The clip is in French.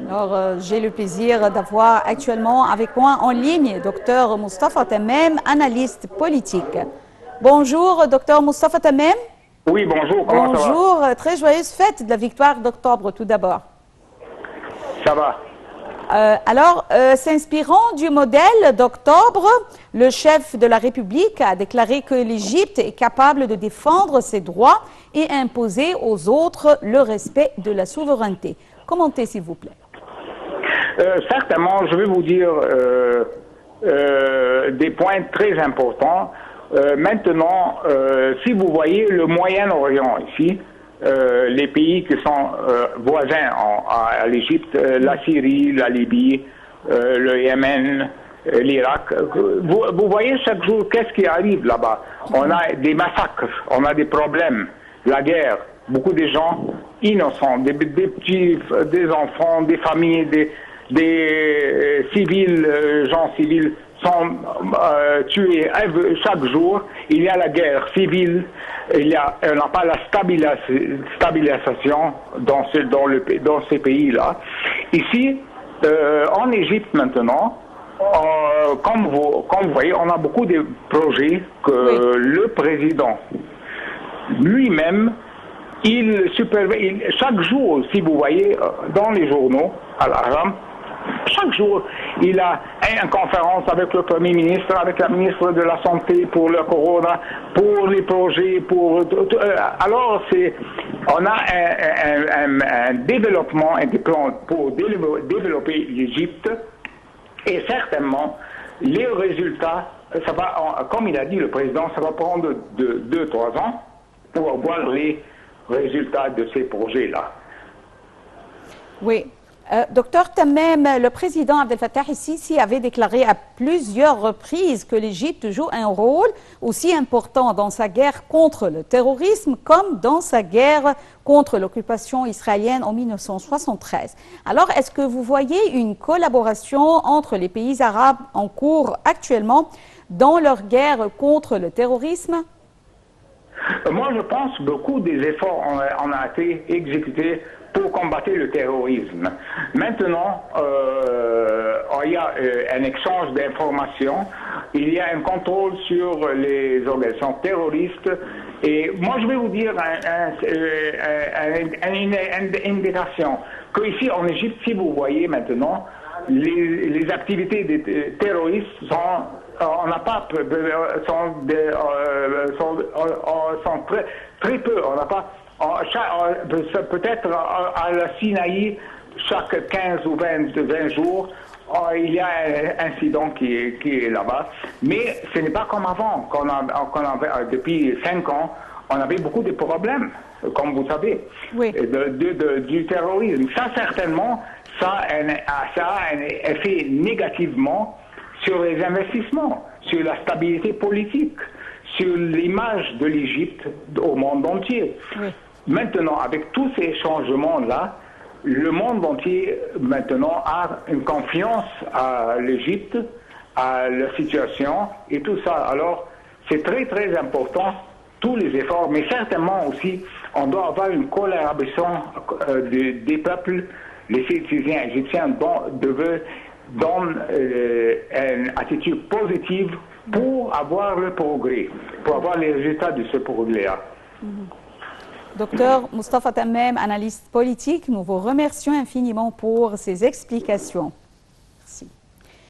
Alors, j'ai le plaisir d'avoir actuellement avec moi en ligne Dr Moustapha Tammem, analyste politique. Bonjour, Dr Moustapha Tammem. Oui, bonjour, comment ça va? Bonjour, très joyeuse fête de la victoire d'octobre tout d'abord. Ça va. S'inspirant du modèle d'octobre, le chef de la République a déclaré que l'Égypte est capable de défendre ses droits et imposer aux autres le respect de la souveraineté. Commentez, s'il vous plaît. Certainement, je vais vous dire des points très importants. Maintenant, si vous voyez le Moyen-Orient ici, les pays qui sont voisins à l'Égypte, la Syrie, la Libye, le Yémen, l'Irak, vous voyez chaque jour qu'est-ce qui arrive là-bas. On a des massacres, on a des problèmes, la guerre, beaucoup de gens innocents, des petits, des enfants, des familles, des civils, gens civils sont tués chaque jour. Il y a la guerre civile, on n'a pas la stabilisation dans ces pays-là. Ici, en Égypte maintenant, comme vous voyez, on a beaucoup de projets que le président lui-même, il supervise chaque jour, si vous voyez dans les journaux, à l'Aram, chaque jour, il a une conférence avec le Premier ministre, avec la ministre de la Santé pour le corona, pour les projets, alors on a un développement, un plan pour développer l'Égypte, et certainement, les résultats, ça va, comme il a dit le président, ça va prendre 2-3 ans pour voir les résultats de ces projets-là. Oui. Docteur Tammem, le président Abdel Fattah el-Sisi avait déclaré à plusieurs reprises que l'Égypte joue un rôle aussi important dans sa guerre contre le terrorisme comme dans sa guerre contre l'occupation israélienne en 1973. Alors, est-ce que vous voyez une collaboration entre les pays arabes en cours actuellement dans leur guerre contre le terrorisme? Moi, je pense que beaucoup des efforts ont été exécutés pour combattre le terrorisme. Maintenant, il y a un échange d'informations, il y a un contrôle sur les organisations terroristes, et moi je vais vous dire une indication, qu'ici en Égypte, si vous voyez maintenant, les activités des terroristes sont très peu, on n'a pas. Peut-être à la Sinaï, chaque 15 ou 20 jours, il y a un incident qui est là-bas. Mais ce n'est pas comme avant, depuis 5 ans, on avait beaucoup de problèmes, comme vous savez, du terrorisme. Ça, certainement, ça a un effet négativement sur les investissements, sur la stabilité politique, sur l'image de l'Égypte au monde entier. Oui. Maintenant, avec tous ces changements-là, le monde entier, maintenant, a une confiance à l'Égypte, à la situation et tout ça. Alors, c'est très, très important, tous les efforts, mais certainement aussi, on doit avoir une collaboration des peuples, les citoyens égyptiens donnent une attitude positive pour avoir le progrès, pour avoir les résultats de ce progrès-là. Docteur Moustapha Tammem, analyste politique, nous vous remercions infiniment pour ces explications. Merci.